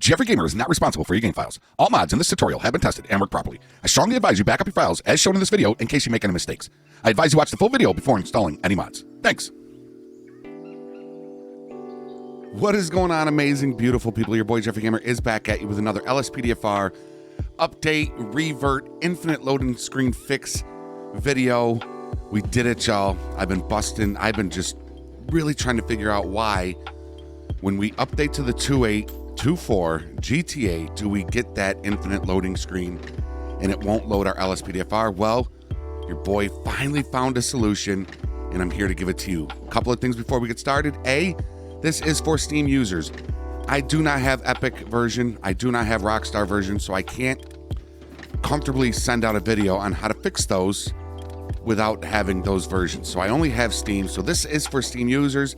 Jeffrey Gamer is not responsible for your game files. All mods in this tutorial have been tested and work properly. I strongly advise you back up your files as shown in this video in case you make any mistakes. I advise you watch the full video before installing any mods. Thanks. What is going on, amazing, beautiful people? Your boy Jeffrey Gamer is back at you with another LSPDFR update, revert, infinite loading screen fix video. We did it, y'all. I've been busting. I've been just really trying to figure out why when we update to the 2.8.2.4 GTA, do we get that infinite loading screen and it won't load our LSPDFR? Well, your boy finally found a solution and I'm here to give it to you. A couple of things before we get started. A, this is for Steam users. I do not have Epic version. I do not have Rockstar version, so I can't comfortably send out a video on how to fix those without having those versions. So I only have Steam, so this is for Steam users.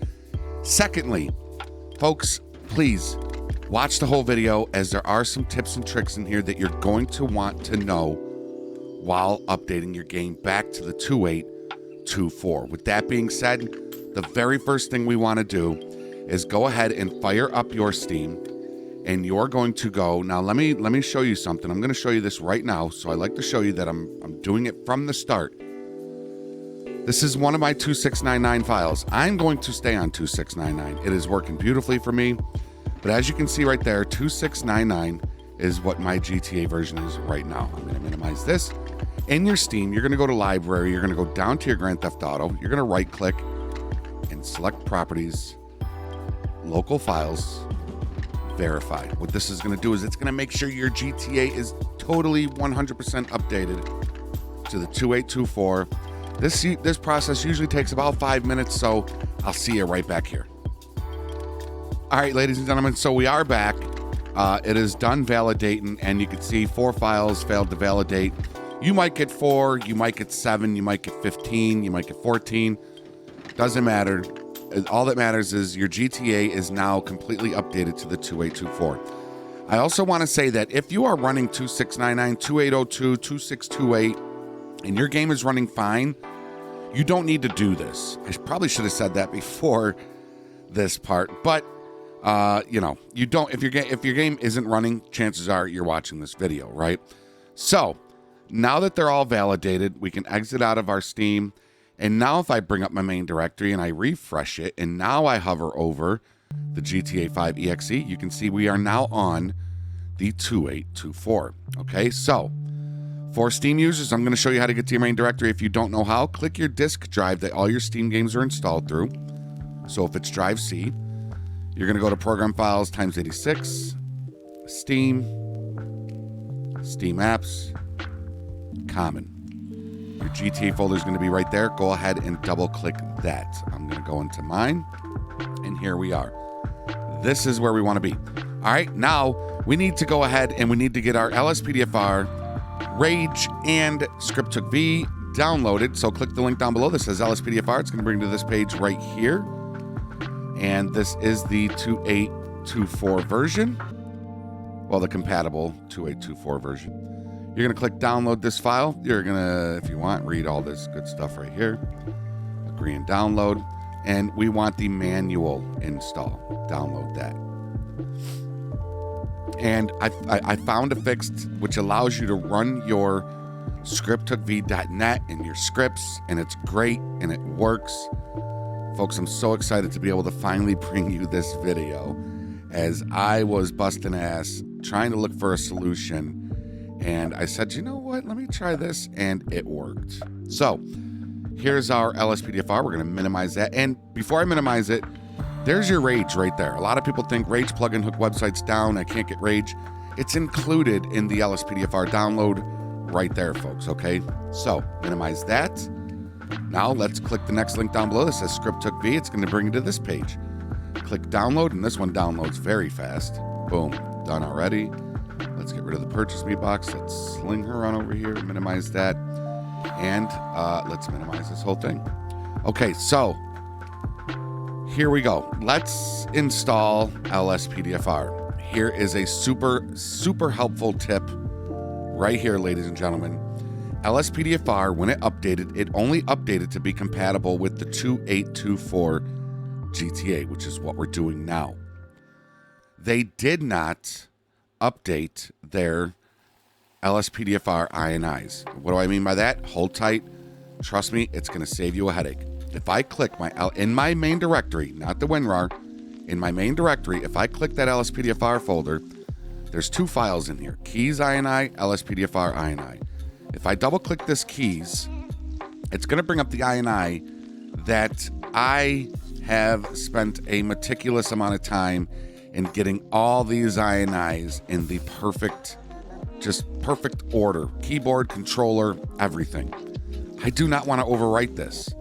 Secondly, folks, please watch the whole video as there are some tips and tricks in here that you're going to want to know while updating your game back to the 2.8.2.4. With that being said, the very first thing we want to do is go ahead and fire up your Steam, and you're going to go, now let me show you something. I'm going to show you this right now, so I like to show you that I'm doing it from the start. This is one of my 2699 files. I'm going to stay on 2699. It is working beautifully for me, but as you can see right there, 2699 is what my GTA version is right now. I'm going to minimize this. In your Steam, you're going to go to library, you're going to go down to your Grand Theft Auto, you're going to right click and select properties, local files, verified. What this is going to do is it's going to make sure your GTA is totally 100% updated to the 2.8.2.4. This process usually takes about 5 minutes, so I'll see you right back here. All right, ladies and gentlemen, so we are back. It is done validating, and you can see 4 files failed to validate. You might get 4, you might get 7, you might get 15, you might get 14. Doesn't matter. All that matters is your GTA is now completely updated to the 2.8.2.4. I also want to say that if you are running 2699, 2802, 2628, and your game is running fine, you don't need to do this. I probably should have said that before this part, but you know, you don't. If your game isn't running, chances are you're watching this video, right? So now that they're all validated, we can exit out of our Steam. And now if I bring up my main directory and I refresh it, and now I hover over the GTA 5 EXE, you can see we are now on the 2.8.2.4. Okay, so for Steam users, I'm going to show you how to get to your main directory. If you don't know how, click your disk drive that all your Steam games are installed through. So if it's drive C, you're going to go to Program Files times 86, Steam, Steam Apps, Common. Your GTA folder is going to be right there. Go ahead and double click that. I'm going to go into mine, and here we are. This is where we want to be. All right, now we need to go ahead and we need to get our LSPDFR, Rage, and script2v downloaded. So click the link down below that says LSPDFR. It's going to bring you to this page right here. And this is the 2.8.2.4 version. Well, the compatible 2.8.2.4 version. You're going to click download this file. You're going to, if you want, read all this good stuff right here. Agree and download. And we want the manual install. Download that. And I found a fix which allows you to run your script2v.net in your scripts. And it's great and it works. Folks, I'm so excited to be able to finally bring you this video as I was busting ass trying to look for a solution. And I said, you know what, let me try this, and it worked. So here's our LSPDFR. We're going to minimize that. And before I minimize it, there's your Rage right there. A lot of people think Rage plugin hook website's down. I can't get Rage. It's included in the LSPDFR download right there, folks, okay? So minimize that. Now let's click the next link down below that says script2v. It's going to bring you to this page. Click download, and this one downloads very fast. Boom, done already. Let's get rid of the purchase me box. Let's sling her on over here, minimize that, and let's minimize this whole thing. Okay, so here we go. Let's install LSPDFR. Here is a super helpful tip right here, ladies and gentlemen. LSPDFR, when it updated, it only updated to be compatible with the 2.8.2.4 GTA, which is what we're doing now. They did not update their LSPDFR INIs. What do I mean by that? Hold tight. Trust me, it's going to save you a headache. If I click in my main directory, not the WinRAR, in my main directory, if I click that LSPDFR folder, there's 2 files in here, keys INI, LSPDFR INI. If I double click this keys, it's going to bring up the INI that I have spent a meticulous amount of time in getting all these INIs in the perfect order. Keyboard, controller, everything. I do not want to overwrite this.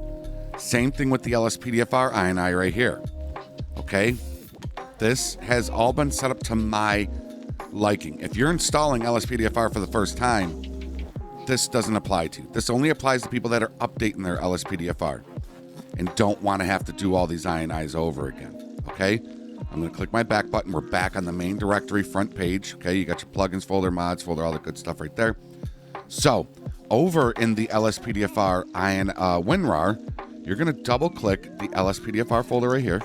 Same thing with the LSPDFR INI right here. Okay? This has all been set up to my liking. If you're installing LSPDFR for the first time, this doesn't apply to you. This only applies to people that are updating their LSPDFR and don't want to have to do all these INIs over again. Okay? I'm going to click my back button. We're back on the main directory front page. Okay? You got your plugins folder, mods folder, all the good stuff right there. So, over in the LSPDFR WinRAR, you're going to double click the LSPDFR folder right here.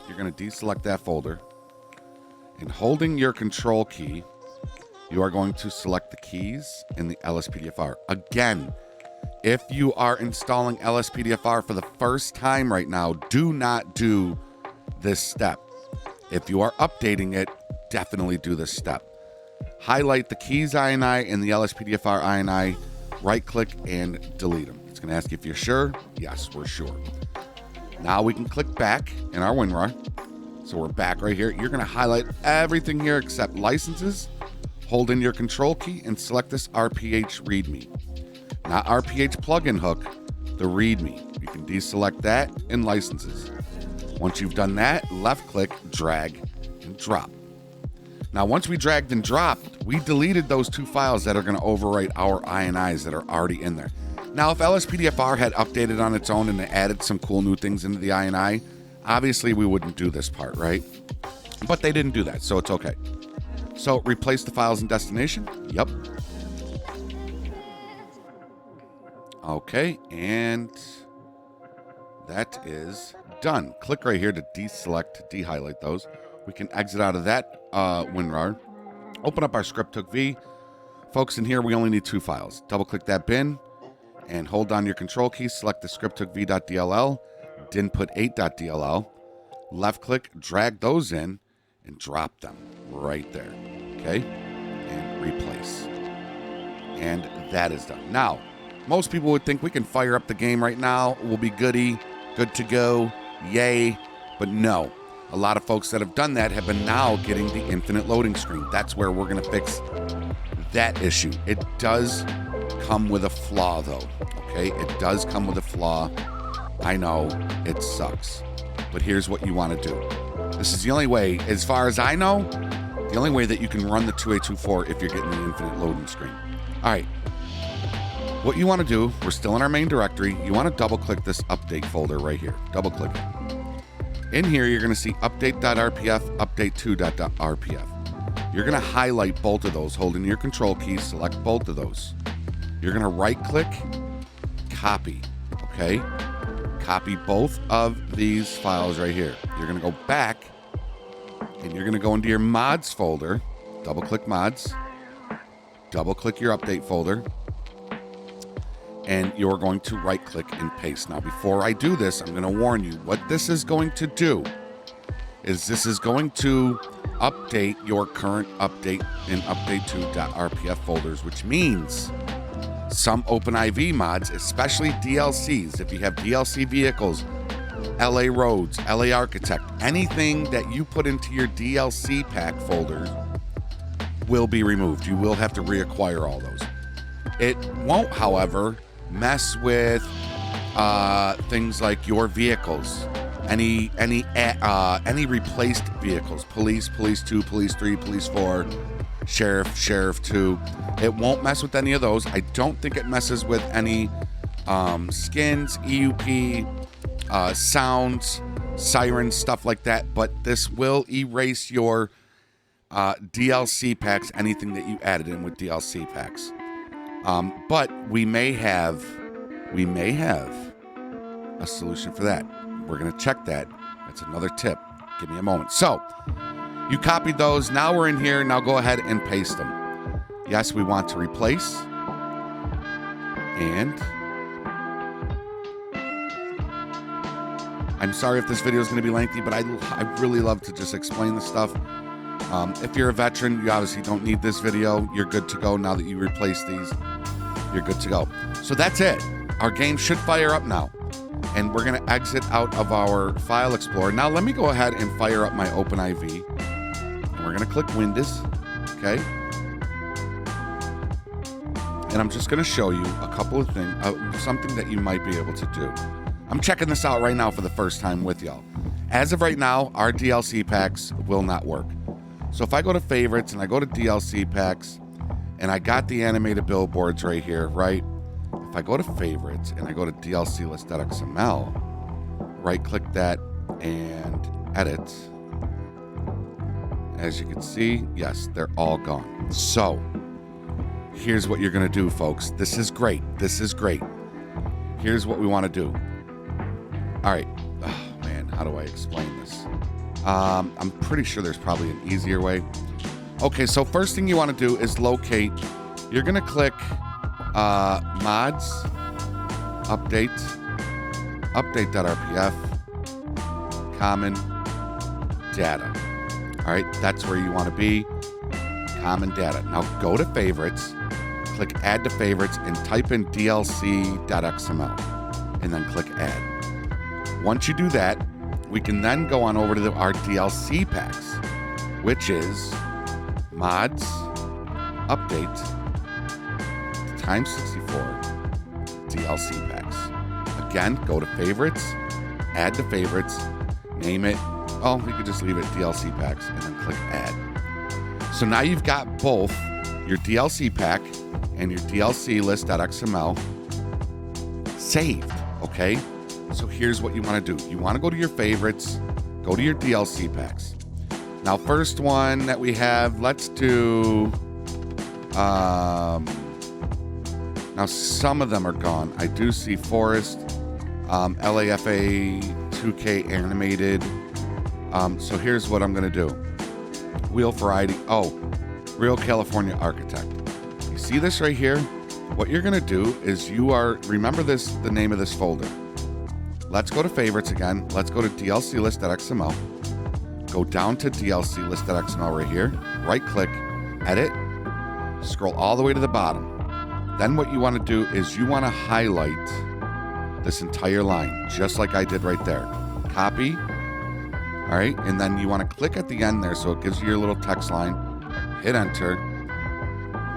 You're going to deselect that folder. And holding your control key, you are going to select the keys in the LSPDFR. Again, if you are installing LSPDFR for the first time right now, do not do this step. If you are updating it, definitely do this step. Highlight the keys INI and the LSPDFR INI, right click and delete them. It's going to ask you if you're sure. Yes, we're sure. Now we can click back in our WinRAR. So we're back right here. You're going to highlight everything here except licenses. Hold in your control key and select this RPH README. Not RPH plugin hook, the README. You can deselect that and licenses. Once you've done that, left click, drag, and drop. Now, once we dragged and dropped, we deleted those 2 files that are going to overwrite our INIs that are already in there. Now, if LSPDFR had updated on its own and added some cool new things into the INI, obviously we wouldn't do this part, right? But they didn't do that, so it's okay. So, replace the files in destination. Yep. Okay, and that is done. Click right here to deselect, dehighlight those. We can exit out of that WinRAR. Open up our script-took-v. Folks, in here we only need 2 files. Double-click that bin and hold down your control key. Select the script-took-v.dll, dinput8.dll. Left-click, drag those in, and drop them right there. Okay? And replace. And that is done. Now, most people would think we can fire up the game right now. We'll be goody, good to go, yay. But no. A lot of folks that have done that have been now getting the infinite loading screen. That's where we're going to fix that issue. It does come with a flaw, though. Okay? It does come with a flaw. I know it sucks. But here's what you want to do. This is the only way, as far as I know, the only way that you can run the 2A24 if you're getting the infinite loading screen. All right. What you want to do, we're still in our main directory. You want to double-click this update folder right here. Double-click it. In here, you're going to see update.rpf, update2.rpf. You're going to highlight both of those, holding your control key, select both of those. You're going to right-click, copy, okay? Copy both of these files right here. You're going to go back, and you're going to go into your mods folder, double-click mods, double-click your update folder, and you're going to right-click and paste. Now, before I do this, I'm going to warn you, what this is going to do is this is going to update your current update in update2.rpf folders, which means some OpenIV mods, especially DLCs, if you have DLC vehicles, LA Roads, LA Architect, anything that you put into your DLC pack folders will be removed. You will have to reacquire all those. It won't, however, mess with things like your vehicles, any replaced vehicles, police 2, police 3, police 4, sheriff 2. It won't mess with any of those. I don't think it messes with any skins, EUP, sounds, sirens, stuff like that. But this will erase your DLC packs, anything that you added in with DLC packs. But we may have a solution for that. We're going to check that. That's another tip. Give me a moment. So, You copied those. Now we're in here. Now go ahead and paste them. Yes, we want to replace. And I'm sorry if this video is going to be lengthy, but I really love to just explain this stuff. If you're a veteran, you obviously don't need this video. You're good to go now that you replace these. You're good to go. So that's it. Our game should fire up now. And we're going to exit out of our file explorer. Now let me go ahead and fire up my OpenIV. And we're going to click Windows. Okay. And I'm just going to show you a couple of things, something that you might be able to do. I'm checking this out right now for the first time with y'all. As of right now, our DLC packs will not work. So if I go to favorites and I go to DLC packs and I got the animated billboards right here, right? If I go to favorites and I go to DLC list.xml, right click that and edit. As you can see, yes, they're all gone. So here's what you're going to do, folks. This is great. This is great. Here's what we want to do. All right. Oh, man, how do I explain this? I'm pretty sure there's probably an easier way. Okay, so first thing you want to do is locate. You're going to click mods, update, update.rpf, common data. All right, that's where you want to be. Common data. Now go to favorites, click add to favorites, and type in dlc.xml, and then click add. Once you do that, we can then go on over to our DLC packs, which is mods, update, times 64, DLC packs. Again, go to favorites, add to favorites, name it. Oh, we could just leave it DLC packs, and then click add. So now you've got both your DLC pack and your DLC list.xml saved, okay? So here's what you want to do. You want to go to your favorites, go to your DLC packs. Now, first one that we have, let's do, now some of them are gone. I do see Forest, LAFA 2K animated. So here's what I'm going to do. Wheel variety. Oh, Real California Architect. You see this right here? What you're going to do is remember this, the name of this folder. Let's go to favorites again. Let's go to DLC list.xml. Go down to DLC list.xml right here. Right click, edit, scroll all the way to the bottom. Then what you want to do is you want to highlight this entire line, just like I did right there. Copy. All right, and then you want to click at the end there so it gives you your little text line. Hit enter,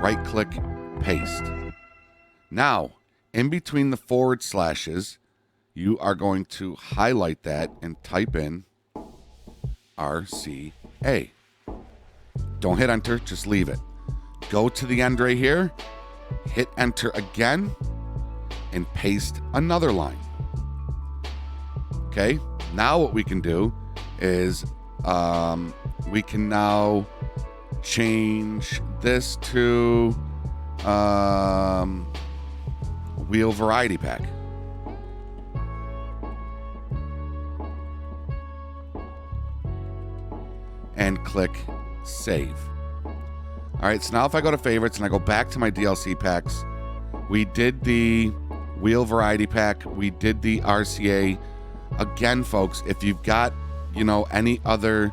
right click, paste. Now, in between the forward slashes, you are going to highlight that and type in RCA. Don't hit enter, just leave it. Go to the end right here, hit enter again, and paste another line. Okay, now what we can do is we can now change this to wheel variety pack. And click save. All right, so now if I go to favorites and I go back to my DLC packs, we did the wheel variety pack, we did the RCA. Again, folks, if you've got, any other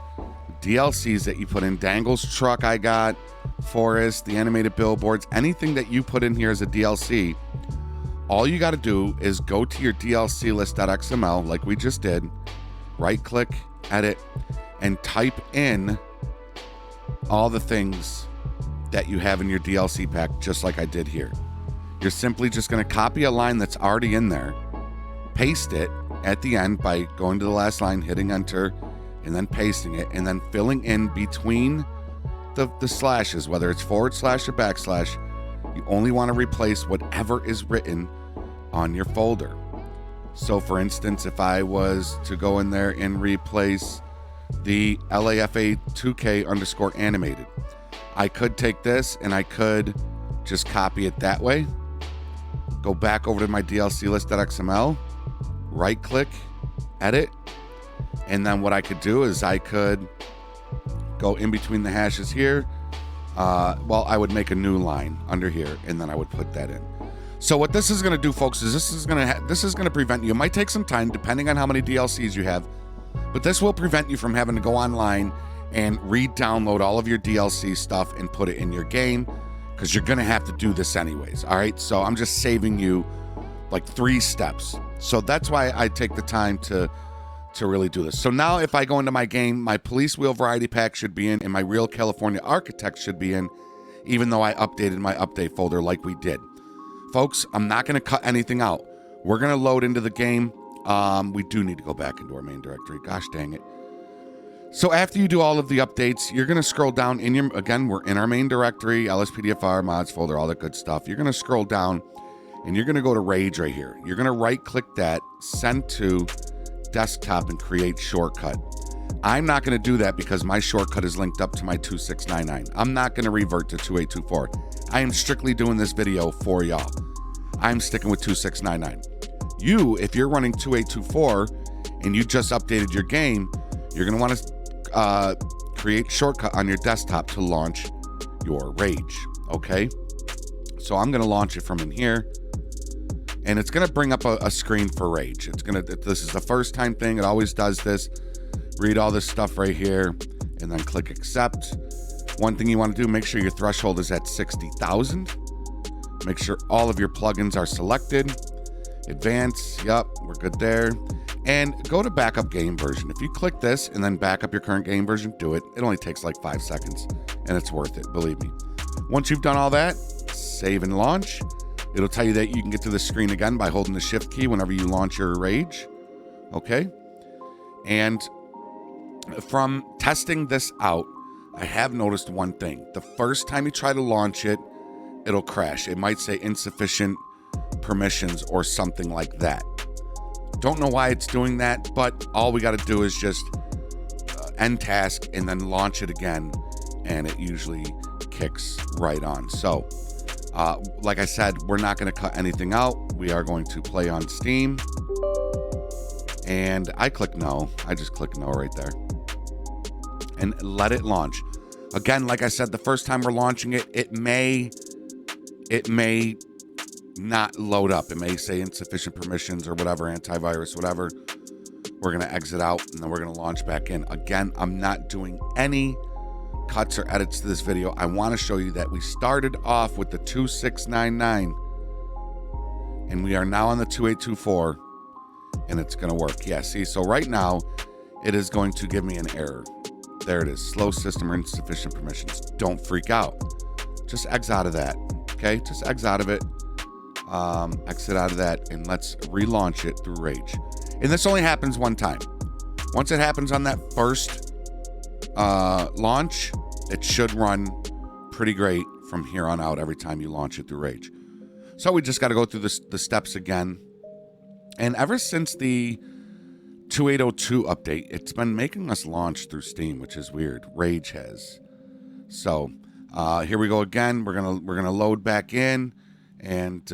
DLCs that you put in, Dangle's truck I got, Forest, the animated billboards, anything that you put in here as a DLC, all you got to do is go to your DLC list.xml like we just did, right click, edit, and type in all the things that you have in your DLC pack, just like I did here. You're simply just going to copy a line that's already in there, paste it at the end by going to the last line, hitting enter, and then pasting it, and then filling in between the slashes, whether it's forward slash or backslash. You only want to replace whatever is written on your folder. So for instance, if I was to go in there and replace the LAFA 2K _ animated, I could take this and I could just copy it that way, go back over to my DLC list.xml, right click, edit, and then what I could do is I could go in between the hashes here. Well, I would make a new line under here, and then I would put that in. So what this is going to do, folks, is this is going to prevent you. It might take some time, depending on how many DLCs you have, but this will prevent you from having to go online and re-download all of your DLC stuff and put it in your game, because you're going to have to do this anyways. All right, so I'm just saving you like 3 steps. So that's why I take the time to really do this. So now if I go into my game, my Police Wheel Variety Pack should be in, and my Real California Architect should be in, even though I updated my update folder like we did. Folks, I'm not going to cut anything out. We're going to load into the game. We do need to go back into our main directory. Gosh dang it. So after you do all of the updates, you're going to scroll down in your, again, we're in our main directory, LSPDFR, mods folder, all that good stuff. You're going to scroll down and you're going to go to Rage right here. You're going to right click that, send to desktop, and create shortcut. I'm not going to do that because my shortcut is linked up to my 2699. I'm not going to revert to 2824. I am strictly doing this video for y'all. I'm sticking with 2699. You, if you're running 2824 and you just updated your game, you're going to want to create shortcut on your desktop to launch your Rage. Okay, so I'm going to launch it from in here, and it's going to bring up a screen for Rage. It's going to, this is the first time thing. It always does this. Read all this stuff right here and then click accept. One thing you want to do, make sure your threshold is at 60,000. Make sure all of your plugins are selected. Advance, yep, we're good there. And go to backup game version. If you click this and then back up your current game version, do it. It only takes like 5 seconds and it's worth it, believe me. Once you've done all that, save and launch. It'll tell you that you can get to the screen again by holding the shift key whenever you launch your Rage. Okay. And from testing this out, I have noticed one thing. The first time you try to launch it, it'll crash. It might say insufficient permissions or something like that. Don't know why it's doing that, but all we got to do is just end task and then launch it again, and it usually kicks right on. So like I said, we're not going to cut anything out. We are going to play on Steam, and I click no. I just click no right there and let it launch. Again, like I said, the first time we're launching it, it may not load up. It may say insufficient permissions or whatever, antivirus, whatever. We're going to exit out and then we're going to launch back in. Again, I'm not doing any cuts or edits to this video. I want to show you that we started off with the 2699 and we are now on the 2824, and it's going to work. Yeah, see, so right now it is going to give me an error. There it is, slow system or insufficient permissions. Don't freak out. Just exit out of that. Okay, just exit out of it. Exit out of that, and let's relaunch it through Rage. And this only happens one time. Once it happens on that first launch, it should run pretty great from here on out every time you launch it through Rage. So we just got to go through the steps again. And ever since the 2802 update, it's been making us launch through Steam, which is weird. Rage has. So here we go again. We're gonna load back in and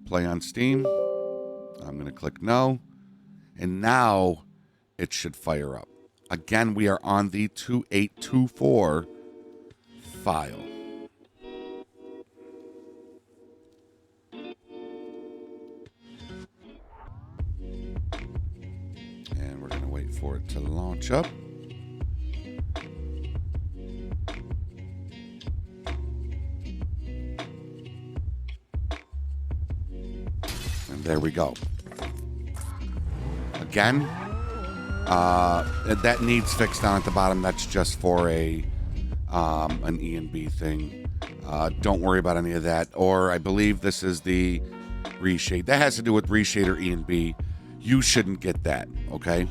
play on Steam. I'm gonna click no, and now it should fire up. Again, we are on the 2824 file. And we're gonna wait for it to launch up. And there we go. Again, that needs fixed down at the bottom. That's just for an E and B thing. Don't worry about any of that. Or I believe this is the reshade. That has to do with reshader E and B. You shouldn't get that, okay?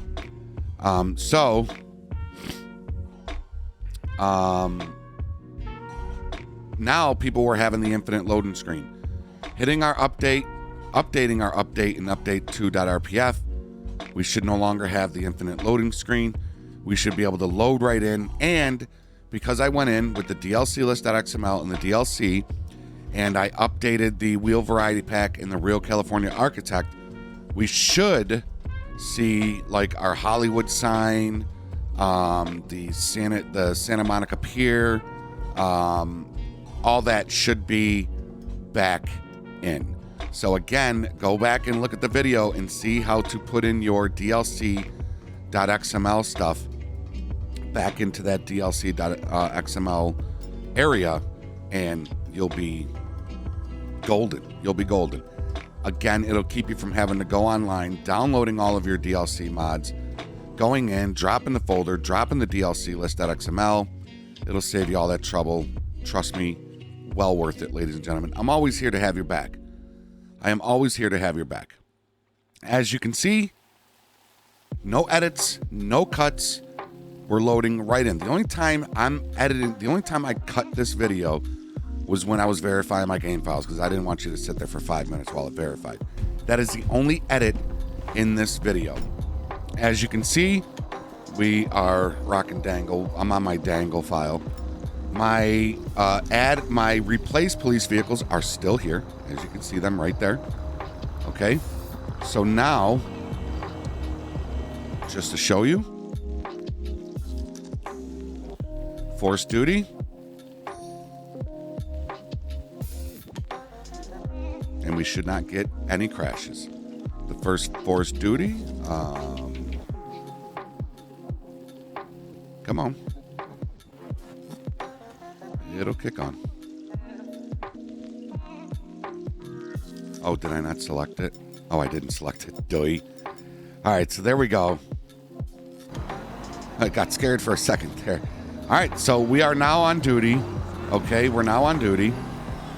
Now people were having the infinite loading screen. Hitting our update, updating our update in update 2.rpf, we should no longer have the infinite loading screen. We should be able to load right in. And because I went in with the DLC list.xml and the DLC, and I updated the wheel variety pack and the Real California Architect, we should see like our Hollywood sign, the Santa Monica Pier, all that should be back in. So again, go back and look at the video and see how to put in your DLC.xml stuff back into that DLC.xml area, and you'll be golden. You'll be golden. Again, it'll keep you from having to go online, downloading all of your DLC mods, going in, dropping the folder, dropping the DLC list.xml. It'll save you all that trouble. Trust me, well worth it, ladies and gentlemen. I'm always here to have your back. I am always here to have your back. As you can see, no edits, no cuts. We're loading right in. The only time I'm editing, the only time I cut this video was when I was verifying my game files, because I didn't want you to sit there for 5 minutes while it verified. That is the only edit in this video. As you can see, we are rocking dangle. I'm on my dangle file. My my replace police vehicles are still here. As you can see them right there. Okay. So now, just to show you, Force Duty. And we should not get any crashes. The first Force Duty. Come on. It'll kick on. Oh, did I not select it? Oh, I didn't select it. Doy. All right, so there we go. I got scared for a second there. All right, so we are now on duty. Okay, we're now on duty.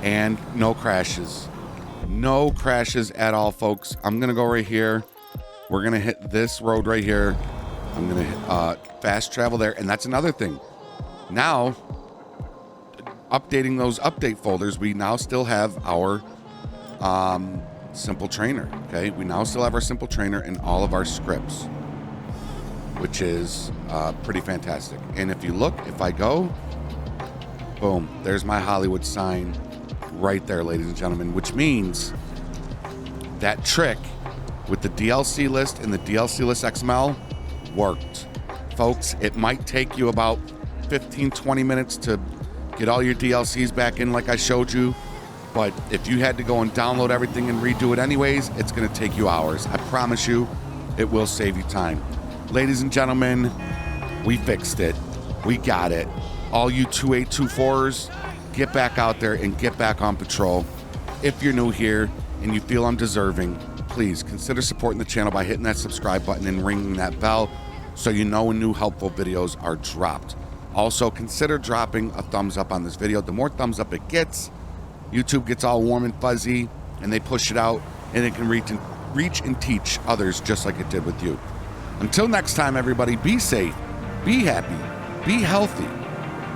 And no crashes. No crashes at all, folks. I'm going to go right here. We're going to hit this road right here. I'm going to fast travel there. And that's another thing. Now, updating those update folders, we now still have our simple trainer. Okay, we now still have our simple trainer in all of our scripts, which is pretty fantastic. And if you look, if I go, boom, there's my Hollywood sign right there, ladies and gentlemen, which means that trick with the DLC list and the DLC list XML worked. Folks, it might take you about 15-20 minutes to get all your DLCs back in like I showed you, but if you had to go and download everything and redo it anyways, it's going to take you hours. I promise you, it will save you time. Ladies and gentlemen, we fixed it. We got it. All you 2824ers, get back out there and get back on patrol. If you're new here and you feel I'm deserving, please consider supporting the channel by hitting that subscribe button and ringing that bell so you know when new helpful videos are dropped. Also, consider dropping a thumbs up on this video. The more thumbs up it gets, YouTube gets all warm and fuzzy and they push it out, and it can reach and teach others just like it did with you. Until next time, everybody, be safe, be happy, be healthy,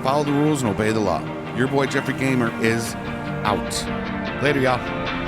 follow the rules and obey the law. Your boy Jeffrey Gamer is out. Later, y'all.